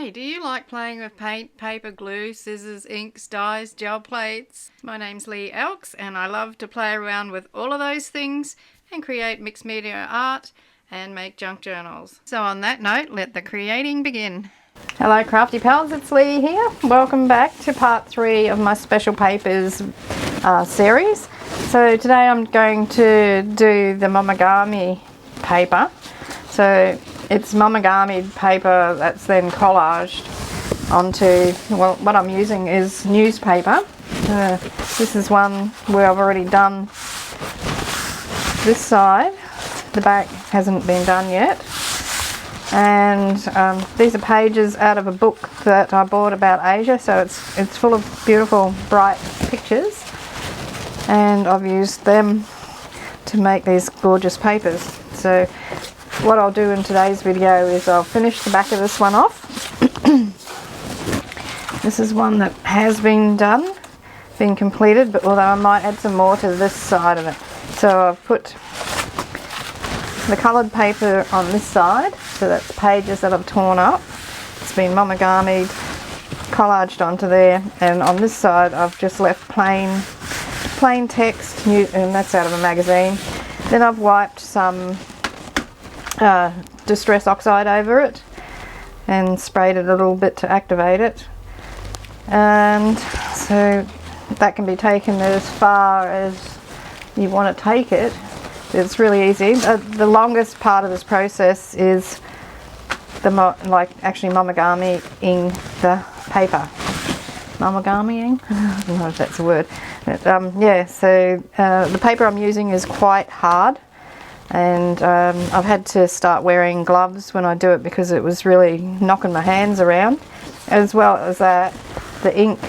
Hey, do you like playing with paint, paper, glue, scissors, inks, dyes, gel plates? My name's Leigh and I love to play around with all of those things and create mixed media art and make junk journals. So on that note, let the creating begin. Hello crafty pals, it's Leigh here. Welcome back to part 3 of my special papers series. So today I'm going to do the Momigami paper. So it's Momigami paper that's then collaged onto, well, what I'm using is newspaper. This is one where I've already done this side. The back hasn't been done yet. And these are pages out of a book that I bought about Asia, so it's full of beautiful, bright pictures. And I've used them to make these gorgeous papers. So what I'll do in today's video is I'll finish the back of this one off. This is one that has been completed, but although I might add some more to this side of it. So I've put the coloured paper on this side, so that's pages that I've torn up. It's been Momigami'd, collaged onto there, and on this side I've just left plain text, and that's out of a magazine. Then I've wiped some distress oxide over it and sprayed it a little bit to activate it, and so that can be taken as far as you want to take it. It's really easy. The longest part of this process is actually Momigami-ing the paper. Momigami-ing? I don't know if that's a word. But, yeah, so the paper I'm using is quite hard, and I've had to start wearing gloves when I do it because it was really knocking my hands around, as well as that the ink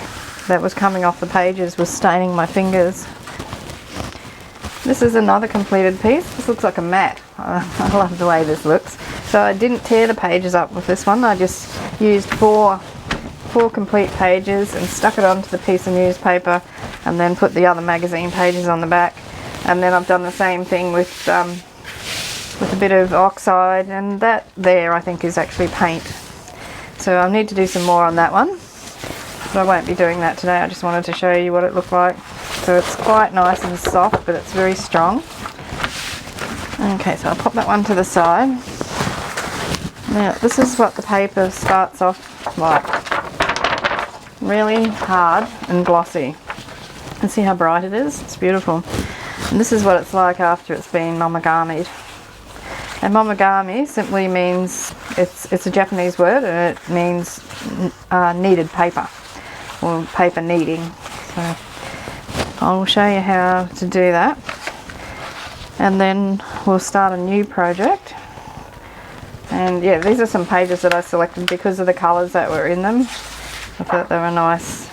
that was coming off the pages was staining my fingers. This is another completed piece. This looks like a mat. I love the way this looks. So I didn't tear the pages up with this one. I just used four complete pages and stuck it onto the piece of newspaper, and then put the other magazine pages on the back. And then I've done the same thing with a bit of oxide, and that there I think is actually paint. So I need to do some more on that one, but I won't be doing that today. I just wanted to show you what it looked like. So it's quite nice and soft, but it's very strong. Okay, so I'll pop that one to the side. Now this is what the paper starts off like. Really hard and glossy. And see how bright it is? It's beautiful. And this is what it's like after it's been Momigami'd. And Momigami simply means, it's a Japanese word, and it means kneaded paper, or paper kneading. So I'll show you how to do that, and then we'll start a new project. And yeah, these are some pages that I selected because of the colours that were in them. I thought they were nice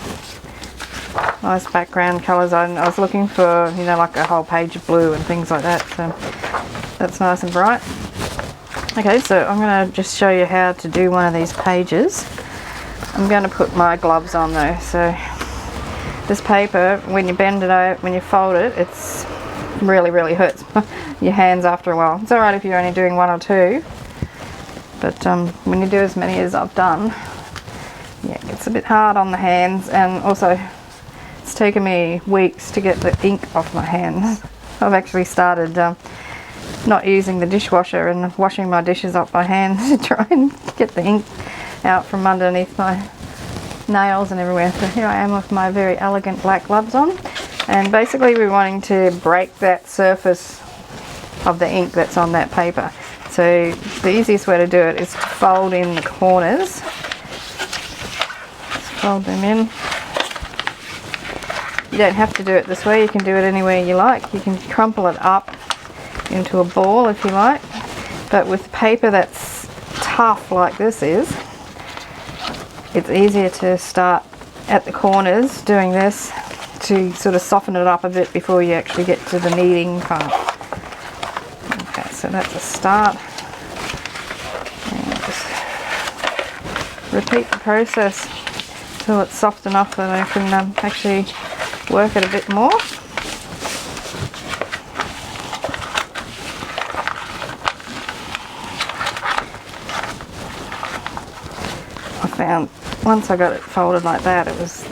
background colours. I was looking for, you know, like a whole page of blue and things like that, so that's nice and bright. Okay, so I'm going to just show you how to do one of these pages. I'm going to put my gloves on though. So this paper, when you bend it out, when you fold it, it's really hurts your hands after a while. It's alright if you're only doing one or two, but when you do as many as I've done, yeah, it gets a bit hard on the hands, and also it's taken me weeks to get the ink off my hands. I've actually started not using the dishwasher and washing my dishes up by hand to try and get the ink out from underneath my nails and everywhere. So here I am with my very elegant black gloves on, and basically we're wanting to break that surface of the ink that's on that paper. So the easiest way to do it is to fold in the corners. Just fold them in. You don't have to do it this way, you can do it anywhere you like. You can crumple it up into a ball if you like, but with paper that's tough like this is, it's easier to start at the corners doing this to sort of soften it up a bit before you actually get to the kneading part. Okay, so that's a start. And just repeat the process until it's soft enough that I can actually work it a bit more. I found once I got it folded like that, it was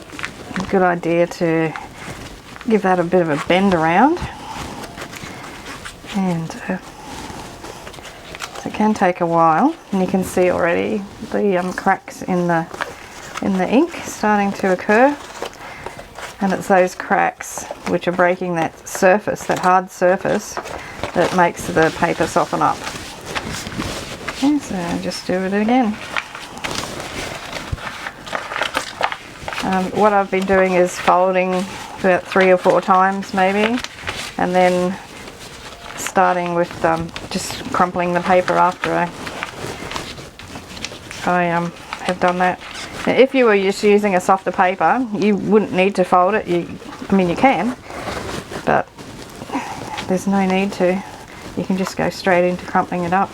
a good idea to give that a bit of a bend around, and so it can take a while. And you can see already the cracks in the ink starting to occur, and it's those cracks which are breaking that surface, that hard surface, that makes the paper soften up. Okay, so just do it again. What I've been doing is folding about 3 or 4 times maybe, and then starting with just crumpling the paper after I have done that. Now, if you were just using a softer paper, you wouldn't need to fold it. I mean, you can, but there's no need to. You can just go straight into crumpling it up.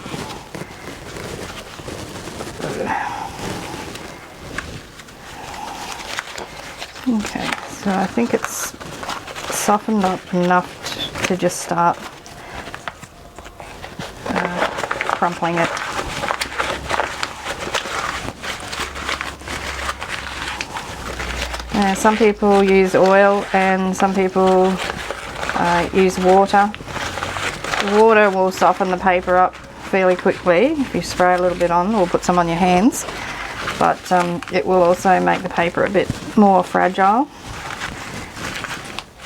Okay, so I think it's softened up enough to just start crumpling it. Some people use oil and some people use water. The water will soften the paper up fairly quickly if you spray a little bit on or put some on your hands, but it will also make the paper a bit more fragile.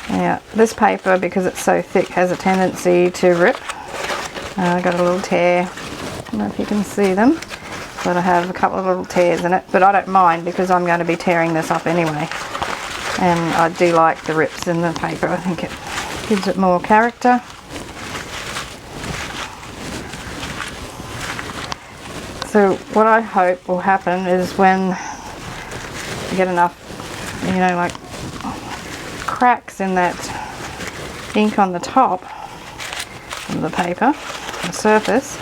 Now, this paper, because it's so thick, has a tendency to rip. I got a little tear, I don't know if you can see them, but I have a couple of little tears in it, but I don't mind because I'm going to be tearing this up anyway. And I do like the rips in the paper. I think it gives it more character. So what I hope will happen is when you get enough, you know, like cracks in that ink on the top of the paper, the surface,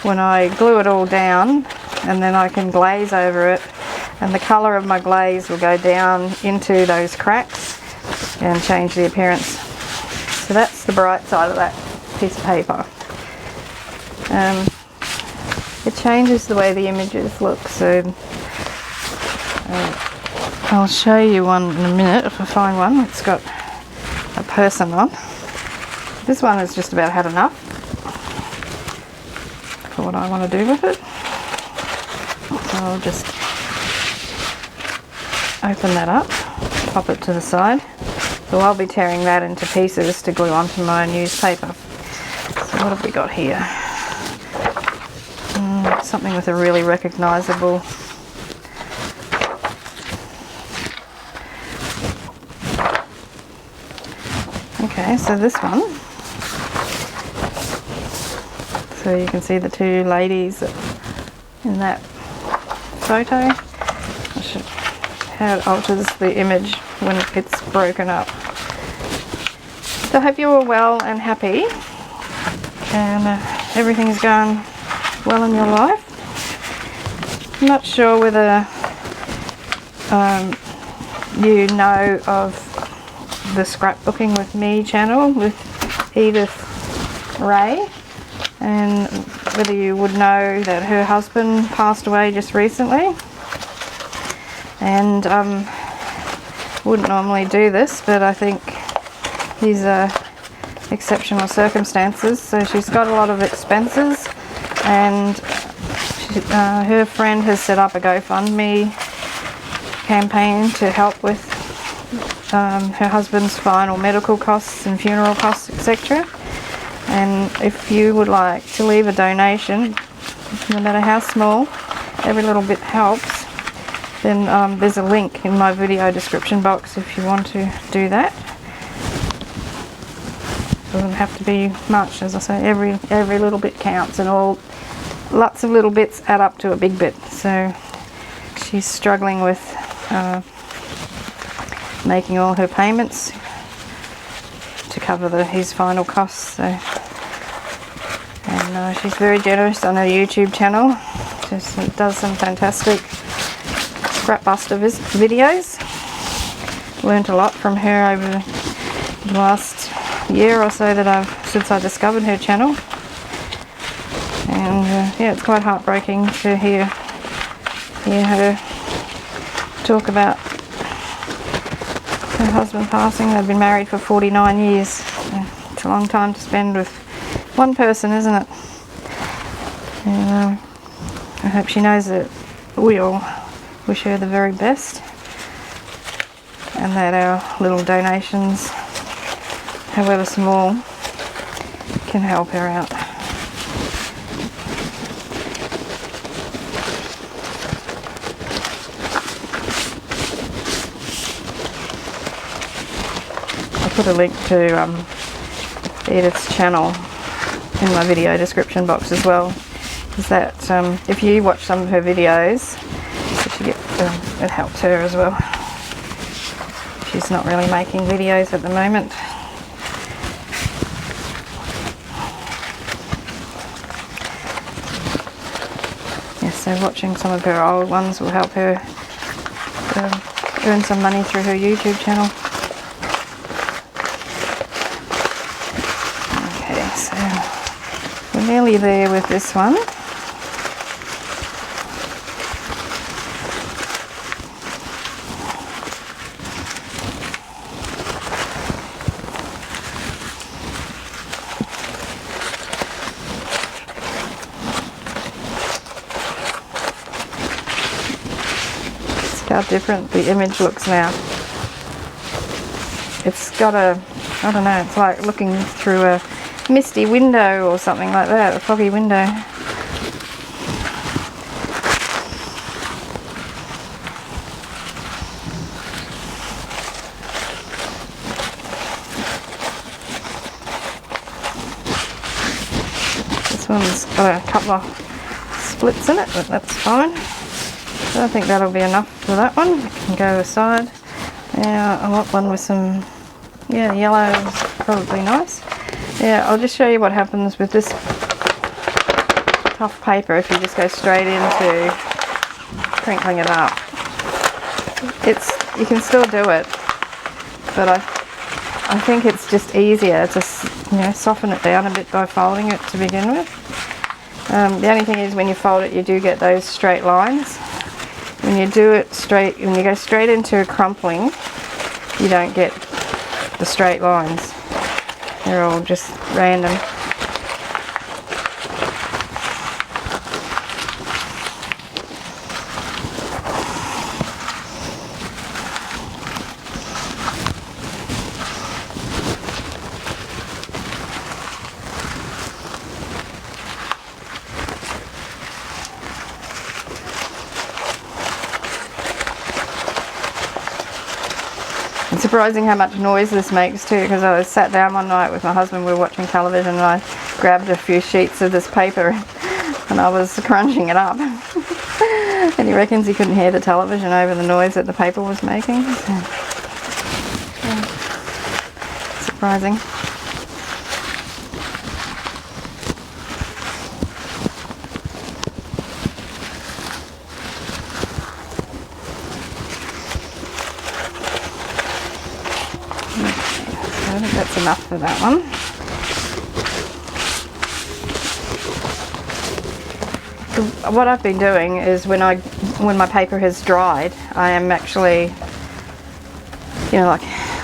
when I glue it all down, and then I can glaze over it, and the colour of my glaze will go down into those cracks and change the appearance. So that's the bright side of that piece of paper. It changes the way the images look, so I'll show you one in a minute if I find one that's got a person on. This one has just about had enough for what I want to do with it. So I'll just open that up, pop it to the side. So I'll be tearing that into pieces to glue onto my newspaper. So what have we got here? Something with a really recognisable okay, so this one, so you can see the 2 ladies in that photo. How it alters the image when it's broken up. So I hope you're all well and happy, and everything's going well in your life. I'm not sure whether you know of the Scrapbooking with Me channel with Edith Ray, and whether you would know that her husband passed away just recently, and wouldn't normally do this, but I think these are exceptional circumstances. So she's got a lot of expenses, and her friend has set up a GoFundMe campaign to help with her husband's final medical costs and funeral costs, etc. And if you would like to leave a donation, no matter how small, every little bit helps, then there's a link in my video description box if you want to do that. It doesn't have to be much, as I say, every little bit counts, and lots of little bits add up to a big bit. So she's struggling with making all her payments to cover his final costs. So, and she's very generous on her YouTube channel. She does some fantastic Scrapbuster videos. Learned a lot from her over the last year or so since I discovered her channel. And yeah, it's quite heartbreaking to hear hear her talk about her husband passing. They've been married for 49 years. It's a long time to spend with one person, isn't it? And I hope she knows that we all wish her the very best, and that our little donations, however small, can help her out. I'll put a link to Edith's channel in my video description box as well. Is that if you watch some of her videos, it helps her as well. She's not really making videos at the moment. Yes, so watching some of her old ones will help her earn some money through her YouTube channel. Okay, so we're nearly there with this one. How different the image looks now. It's got a, I don't know, it's like looking through a misty window or something like that, a foggy window. This one's got a couple of splits in it, but that's fine. So I think that'll be enough for that one. It can go aside. Yeah, I want one with some, yeah, yellow is probably nice. Yeah, I'll just show you what happens with this tough paper if you just go straight into crinkling it up. You can still do it, but I think it's just easier to, you know, soften it down a bit by folding it to begin with. The only thing is when you fold it, you do get those straight lines. When you do it straight, when you go straight into crumpling, you don't get the straight lines. They're all just random. It's surprising how much noise this makes too, because I was sat down one night with my husband, we were watching television, and I grabbed a few sheets of this paper and I was crunching it up. And he reckons he couldn't hear the television over the noise that the paper was making. So, yeah. Surprising. I think that's enough for that one. What I've been doing is when my paper has dried, I am actually, you know, like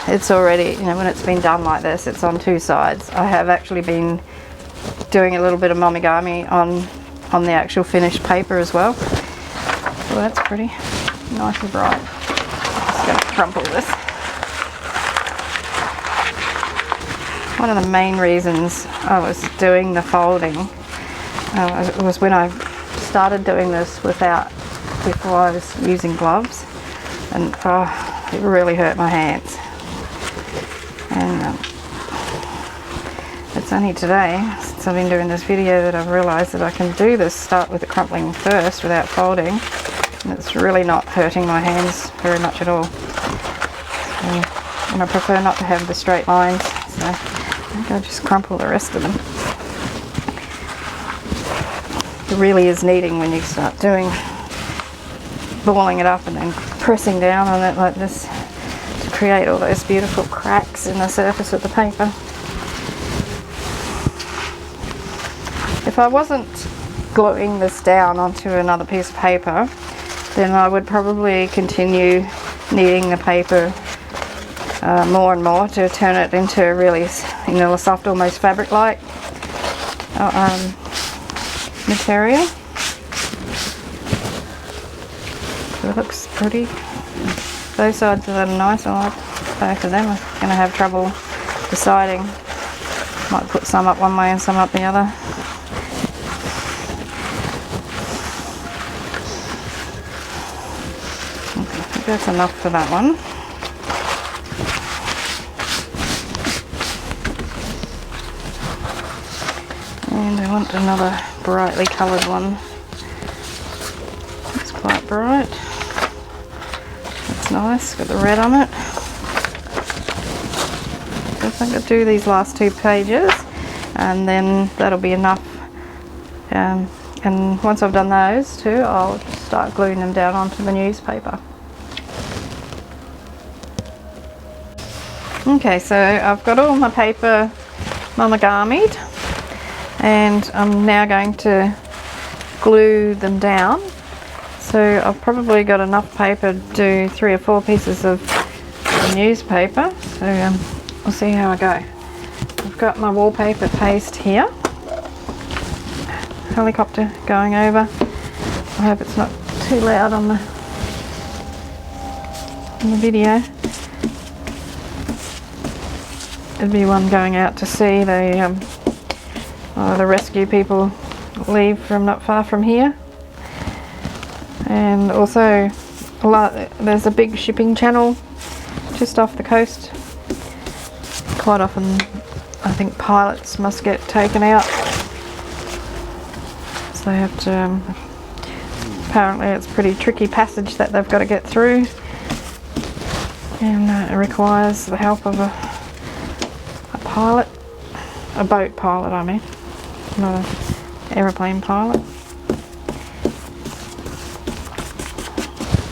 it's already, you know, when it's been done like this, it's on two sides. I have actually been doing a little bit of Momigami on the actual finished paper as well. So that's pretty nice and bright. I'm just going to crumple this. One of the main reasons I was doing the folding was when I started doing this before I was using gloves, and it really hurt my hands. And it's only today, since I've been doing this video, that I've realised that I can do this, start with the crumpling first without folding, and it's really not hurting my hands very much at all. And I prefer not to have the straight lines, so I think I'll just crumple the rest of them. It really is neating when you start balling it up and then pressing down on it like this to create all those beautiful cracks in the surface of the paper. If I wasn't gluing this down onto another piece of paper, then I would probably continue kneading the paper more and more to turn it into a really, you know, a soft, almost fabric-like material. So it looks pretty. Those sides are nice. I like both of them. I'm going to have trouble deciding. Might put some up one way and some up the other. Okay, I think that's enough for that one. And I want another brightly coloured one. It's quite bright. That's nice, got the red on it. So I think I'll do these last 2 pages and then that'll be enough. And once I've done those 2, I'll start gluing them down onto the newspaper. Okay, so I've got all my paper momigami'd, and I'm now going to glue them down. So I've probably got enough paper to do 3 or 4 pieces of the newspaper. So we'll see how I go. I've got my wallpaper paste here. Helicopter going over. I hope it's not too loud on the video. There'd be one going out to sea. The rescue people leave from not far from here. And also there's a big shipping channel just off the coast. Quite often I think pilots must get taken out, so they have to, apparently it's a pretty tricky passage that they've got to get through, and it requires the help of a pilot, a boat pilot I mean, not an aeroplane pilot.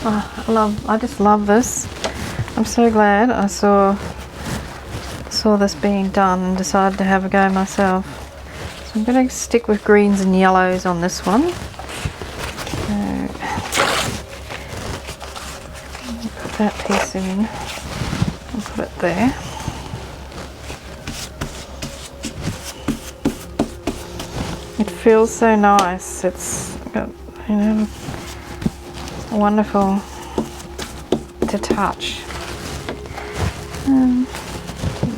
Oh, I just love this. I'm so glad I saw this being done and decided to have a go myself. So I'm going to stick with greens and yellows on this one. Put that piece in and put it there. It feels so nice. It's got, you know, wonderful to touch.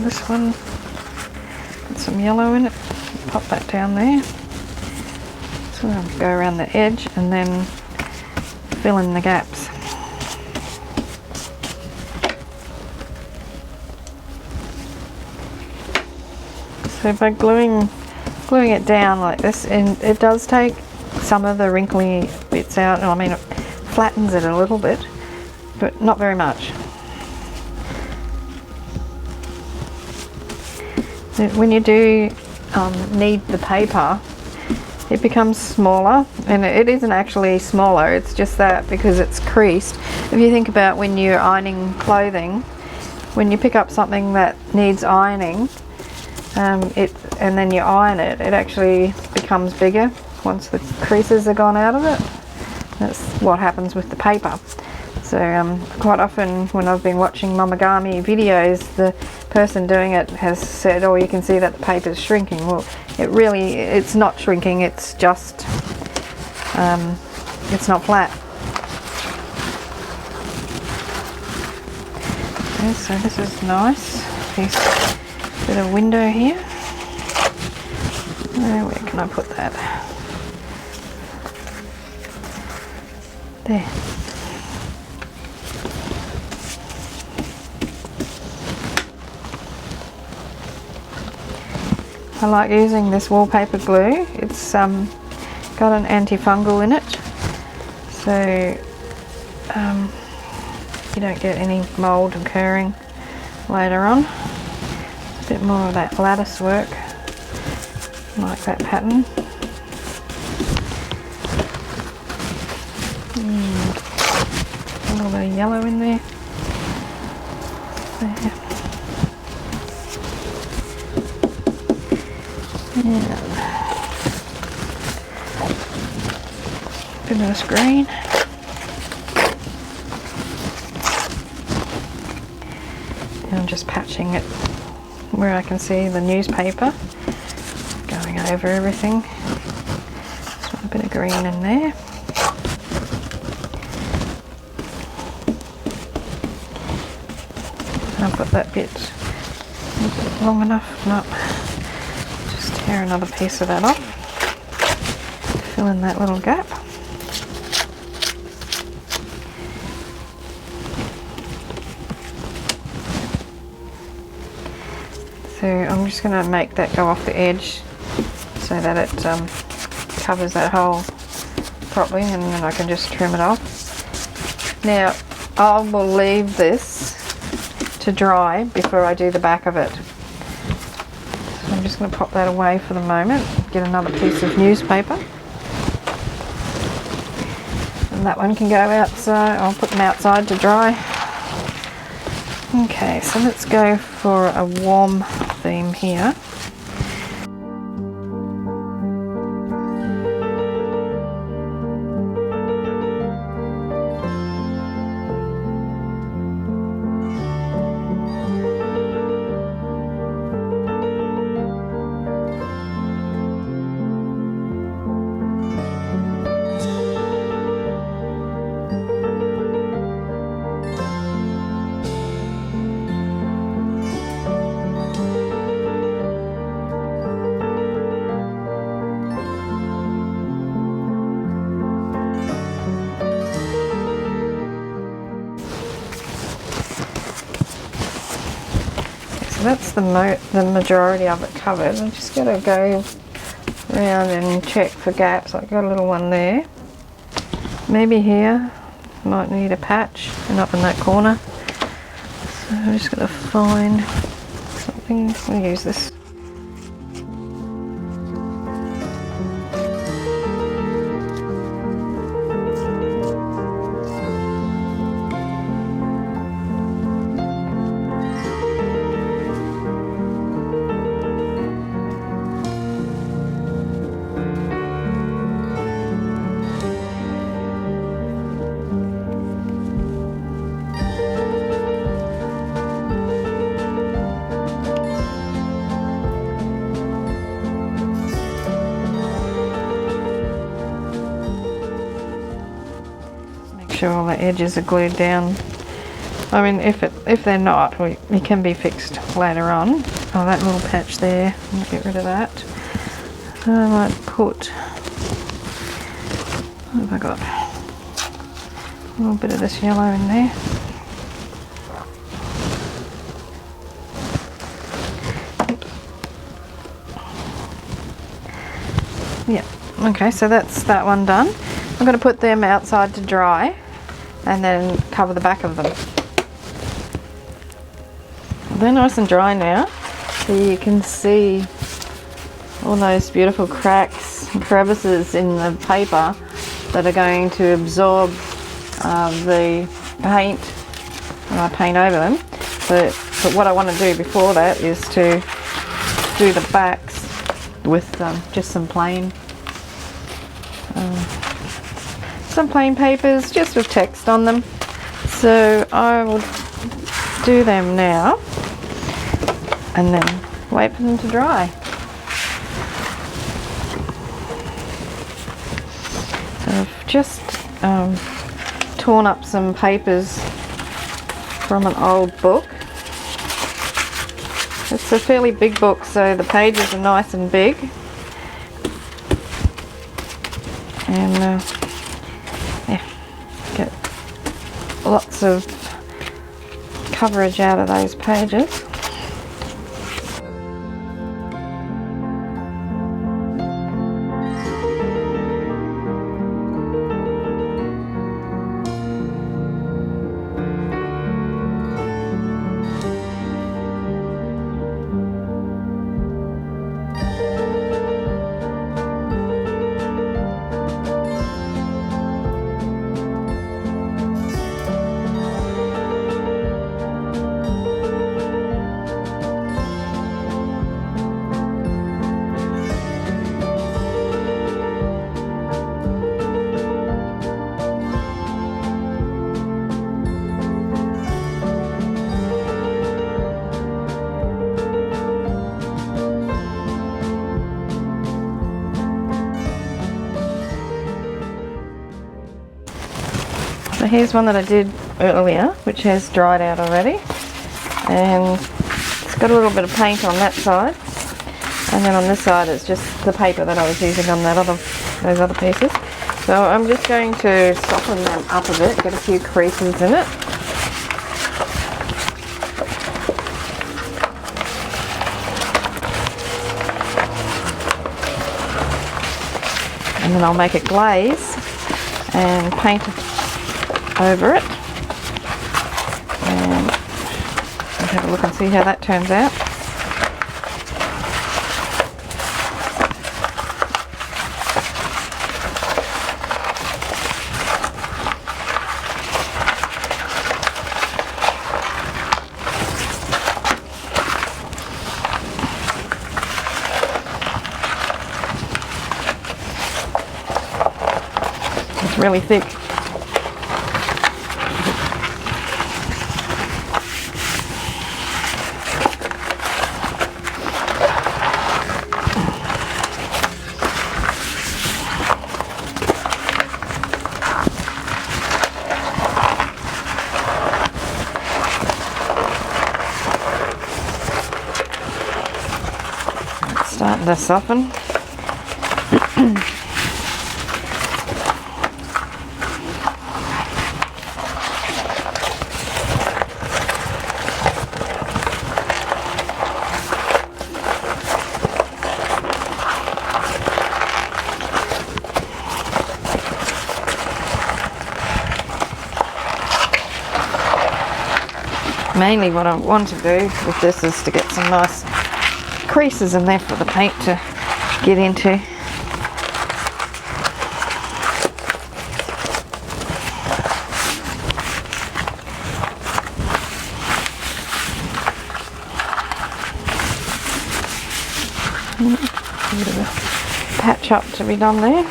This one, got some yellow in it. Pop that down there. So I'll go around the edge and then fill in the gaps. So by gluing it down like this, and it does take some of the wrinkly bits out. I mean, it flattens it a little bit, but not very much. When you do knead the paper, it becomes smaller, and it isn't actually smaller, it's just that because it's creased. If you think about when you're ironing clothing, when you pick up something that needs ironing, and then you iron it, it actually becomes bigger once the creases are gone out of it. That's what happens with the paper. So quite often when I've been watching Momigami videos, the person doing it has said, oh, you can see that the paper's shrinking. Well, it's not shrinking, it's just, it's not flat. Okay, so this is nice. Bit of window here. Where can I put that? There. I like using this wallpaper glue. It's got an antifungal in it, so you don't get any mold occurring later on. A bit more of that lattice work, like that pattern. A little bit of yellow in there. There. Yeah. Bit of this green. And I'm just patching it where I can see the newspaper, going over everything. Just want a bit of green in there. I've got that bit long enough. No, just tear another piece of that off, fill in that little gap. So I'm just going to make that go off the edge so that it covers that hole properly, and then I can just trim it off. Now I will leave this to dry before I do the back of it. So I'm just going to pop that away for the moment, get another piece of newspaper. And that one can go outside. I'll put them outside to dry. Okay, so let's go for a warm theme here. That's the majority of it covered. I'm just going to go around and check for gaps. I've got a little one there. Maybe here. Might need a patch, and up in that corner. So I'm just going to find something. We'll use this. Sure all the edges are glued down. I mean, if they're not, it can be fixed later on. Oh, that little patch there, I'll get rid of that. So I might put, what have I got? A little bit of this yellow in there. Yeah, okay, so that's that one done. I'm going to put them outside to dry and then cover the back of them. They're nice and dry now, so you can see all those beautiful cracks and crevices in the paper that are going to absorb the paint when I paint over them. But what I want to do before that is to do the backs with just some plain papers, just with text on them. So I will do them now and then wait for them to dry. So I've just torn up some papers from an old book. It's a fairly big book, so the pages are nice and big. And yeah, get lots of coverage out of those pages. So here's one that I did earlier, which has dried out already, and it's got a little bit of paint on that side, and then on this side it's just the paper that I was using on those other pieces. So I'm just going to soften them up a bit, get a few creases in it. And then I'll make it glaze and paint over it, and we'll have a look and see how that turns out. It's really thick. It's starting to soften. Mainly what I want to do with this is to get some nice creases in there for the paint to get into. A bit of a patch up to be done there.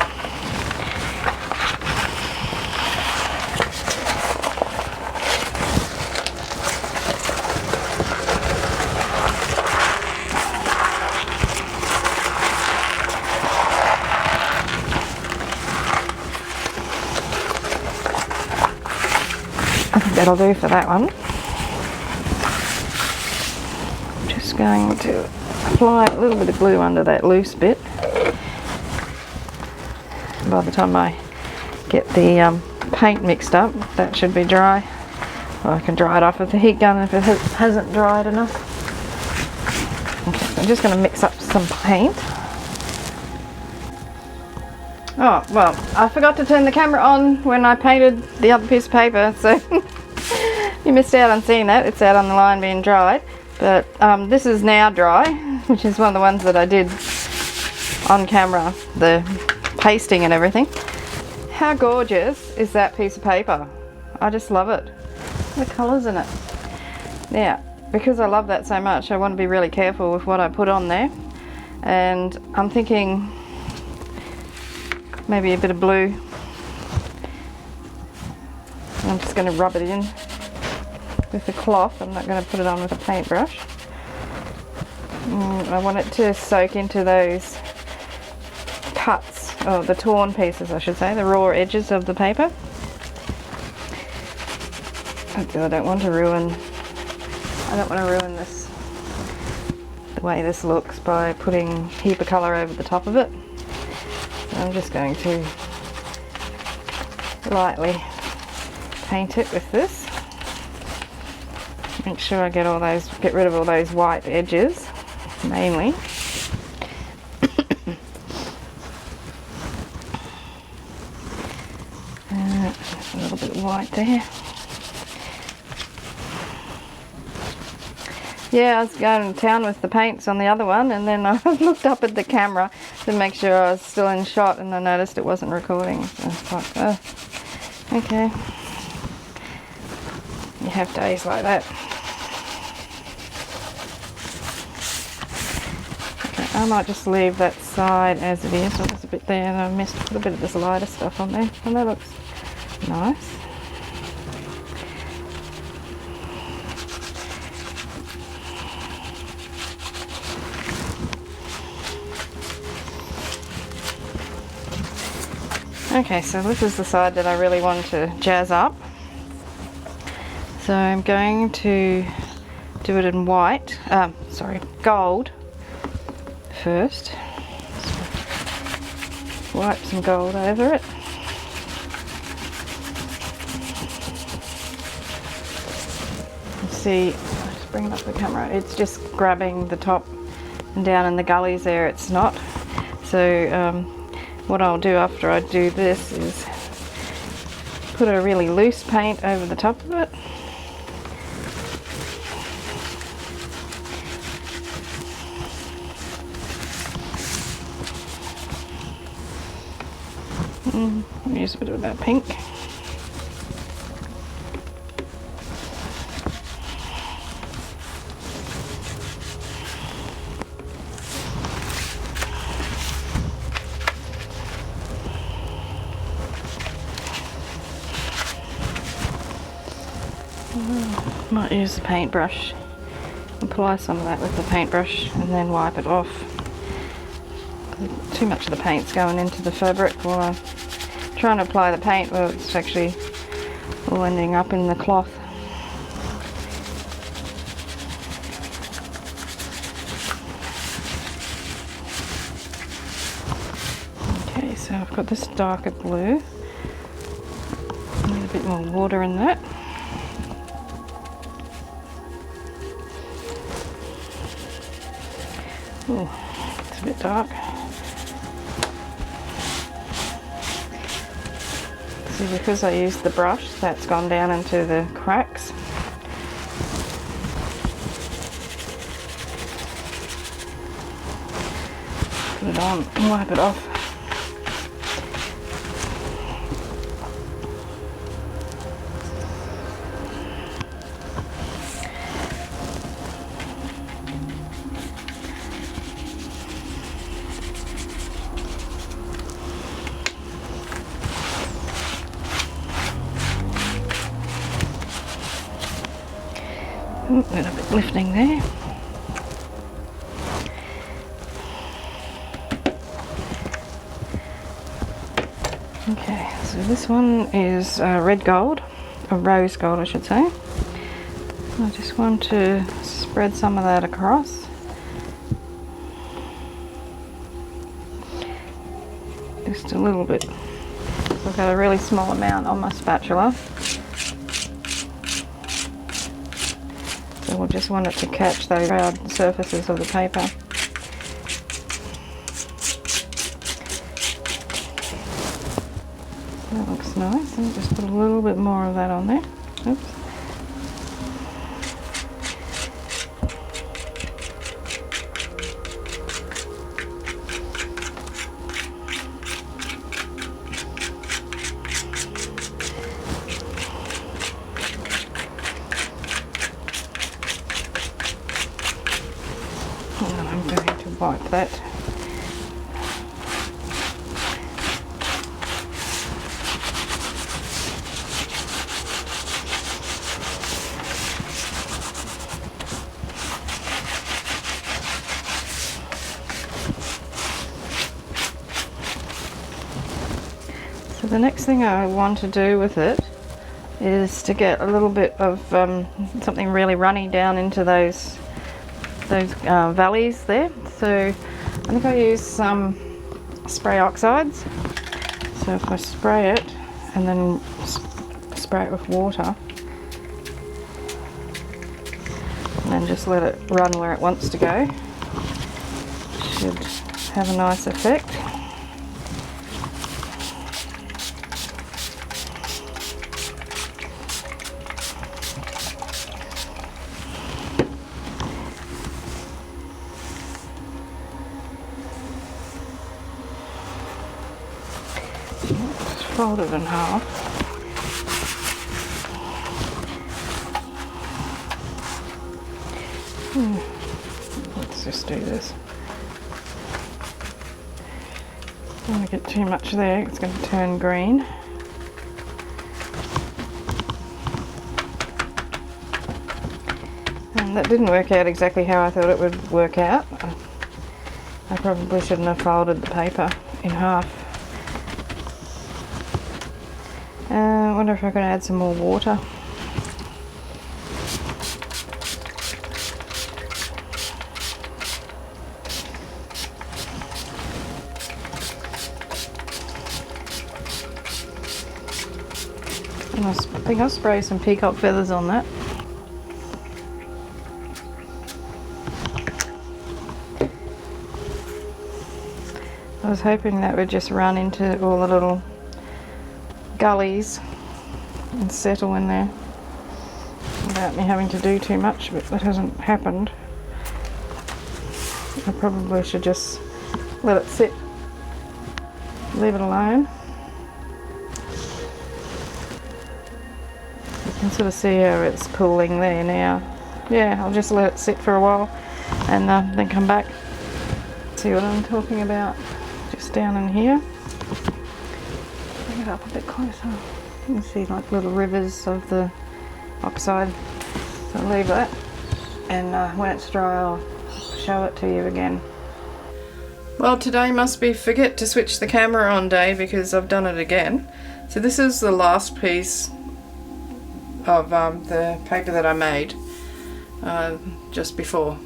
I think that'll do for that one. I'm just going to apply a little bit of glue under that loose bit. By the time I get the paint mixed up, that should be dry. Or I can dry it off with the heat gun if it hasn't dried enough. Okay, so I'm just going to mix up some paint. Oh, well, I forgot to turn the camera on when I painted the other piece of paper, so you missed out on seeing that. It's out on the line being dried. But this is now dry, which is one of the ones that I did on camera, the pasting and everything. How gorgeous is that piece of paper? I just love it. The colours in it. Now, because I love that so much, I want to be really careful with what I put on there. And I'm thinking maybe a bit of blue. I'm just going to rub it in with a cloth. I'm not going to put it on with a paintbrush. I want it to soak into those cuts, or the torn pieces I should say, the raw edges of the paper. I don't want to ruin this, the way this looks, by putting a heap of colour over the top of it. So I'm just going to lightly paint it with this. Make sure I get rid of all those white edges, mainly. A little bit of white there. Yeah, I was going to town with the paints on the other one, and then I looked up at the camera to make sure I was still in shot, and I noticed it wasn't recording. So I was like, oh, okay. You have days like that. Okay, I might just leave that side as it is. So there's a bit there, and I missed a little bit of this lighter stuff on there, and that looks nice. Okay, so this is the side that I really want to jazz up. So I'm going to do it in white, gold first. So wipe some gold over it. See, just bring it up the camera, it's just grabbing the top and down in the gullies there, it's not. So what I'll do after I do this is put a really loose paint over the top of it. Use a bit of that pink. Might use the paintbrush, apply some of that with the paintbrush and then wipe it off. Too much of the paint's going into the fabric while I'm trying to apply the paint. Well, it's actually all ending up in the cloth. Okay, so I've got this darker blue. Need a bit more water in that. Oh, it's a bit dark. See, because I used the brush, that's gone down into the cracks. Put it on and wipe it off. A little bit lifting there. Okay, so this one is red gold, or rose gold I should say. I just want to spread some of that across. Just a little bit. So I've got a really small amount on my spatula. So we'll just want it to catch those round surfaces of the paper. That looks nice. I'll just put a little bit more of that on there. Oops. And I'm going to wipe that. So the next thing I want to do with it is to get a little bit of something really runny down into those valleys there. So I think I use some spray oxides. So if I spray it and then spray it with water and then just let it run where it wants to go, should have a nice effect. Fold it in half. Let's just do this. Don't want to get too much there, it's going to turn green. And that didn't work out exactly how I thought it would work out. I probably shouldn't have folded the paper in half. wonder if I can add some more water. And I think I'll spray some peacock feathers on that. I was hoping that would just run into all the little gullies and settle in there without me having to do too much, but that hasn't happened. I probably should just let it sit, leave it alone. You can sort of see how it's pooling there now. Yeah, I'll just let it sit for a while and then come back. See what I'm talking about. Just down in here. Bring it up a bit closer. You can see like little rivers of the oxide. So I'll leave that, and when it's dry I'll show it to you again. Well, today must be forget to switch the camera on day because I've done it again. So this is the last piece of the paper that I made just before.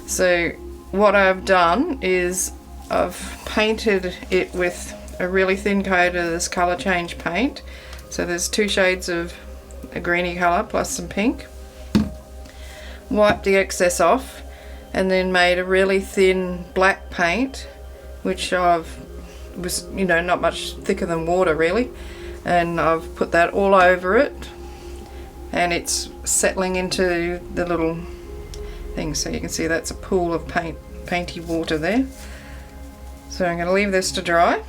So what I've done is I've painted it with a really thin coat of this colour change paint. So there's 2 shades of a greeny colour plus some pink. Wiped the excess off and then made a really thin black paint, which was, you know, not much thicker than water really, and I've put that all over it, and it's settling into the little thing, so you can see that's a pool of painty water there. So I'm going to leave this to dry,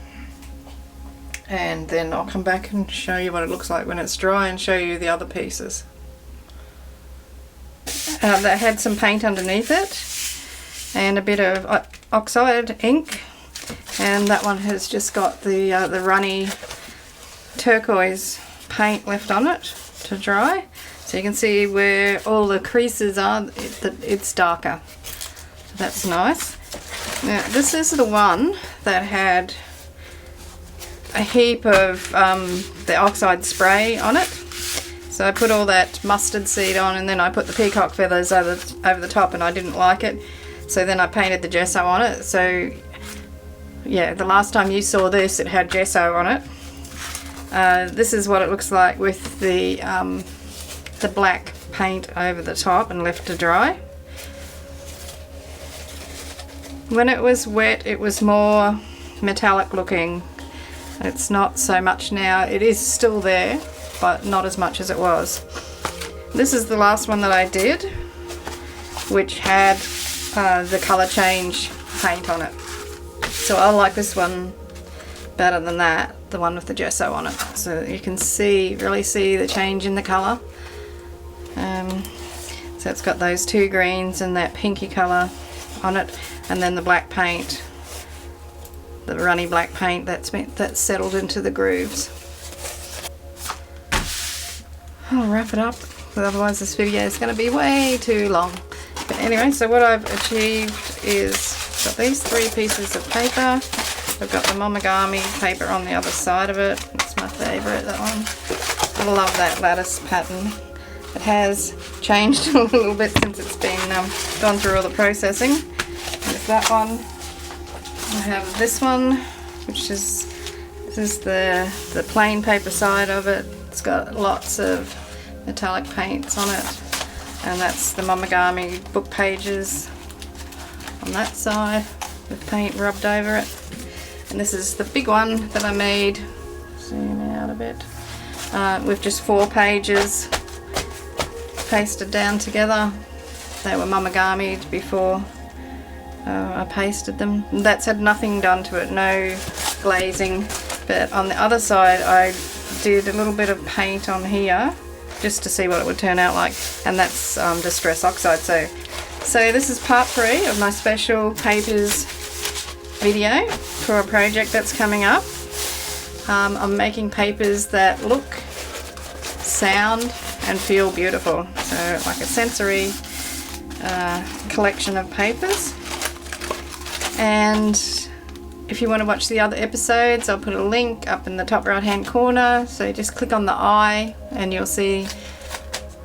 and then I'll come back and show you what it looks like when it's dry and show you the other pieces. That had some paint underneath it and a bit of oxide ink, and that one has just got the runny turquoise paint left on it to dry. So you can see where all the creases are, it's darker. That's nice. Now this is the one that had a heap of the oxide spray on it. So I put all that mustard seed on, and then I put the peacock feathers over the top, and I didn't like it. So then I painted the gesso on it. So yeah, the last time you saw this, it had gesso on it. This is what it looks like with the black paint over the top and left to dry. When it was wet, it was more metallic looking. It's not so much now. It is still there, but not as much as it was. This is the last one that I did, which had the colour change paint on it. So I like this one better than that, the one with the gesso on it. So you can really see the change in the colour. So it's got those 2 greens and that pinky colour on it, and then the black paint, the runny black paint that's settled into the grooves. I'll wrap it up, otherwise this video is going to be way too long. But anyway, so what I've achieved is got these 3 pieces of paper. I've got the Momigami paper on the other side of it. It's my favourite, that one. I love that lattice pattern. It has changed a little bit since it's been gone through all the processing. There's that one. I have this one, which is the plain paper side of it. It's got lots of metallic paints on it, and that's the Momigami book pages on that side with paint rubbed over it. And this is the big one that I made, zoom out a bit, with just 4 pages pasted down together. They were Momigami'd before I pasted them. That's had nothing done to it, no glazing, but on the other side I did a little bit of paint on here just to see what it would turn out like, and that's Distress Oxide. So this is part 3 of my special papers video for a project that's coming up. I'm making papers that look, sound and feel beautiful, so like a sensory collection of papers. And if you want to watch the other episodes, I'll put a link up in the top right hand corner, so just click on the eye and you'll see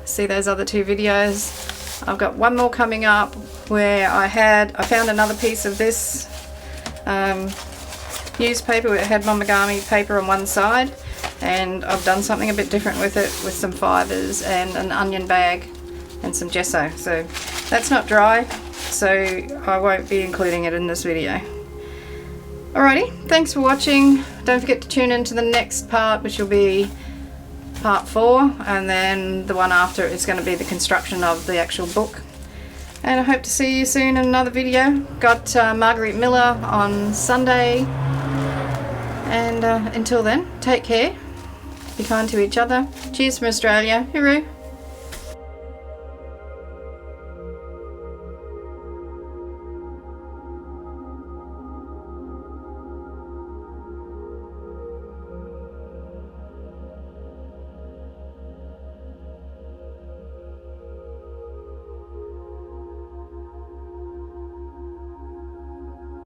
those other 2 videos. I've got one more coming up where I found another piece of this newspaper where it had Momigami paper on one side, and I've done something a bit different with it, with some fibres and an onion bag and some gesso. So that's not dry, so I won't be including it in this video. Alrighty, thanks for watching. Don't forget to tune in to the next part, which will be part 4, and then the one after is going to be the construction of the actual book. And I hope to see you soon in another video. Got Marguerite Miller on Sunday, and until then, take care, be kind to each other. Cheers from Australia. Hooroo!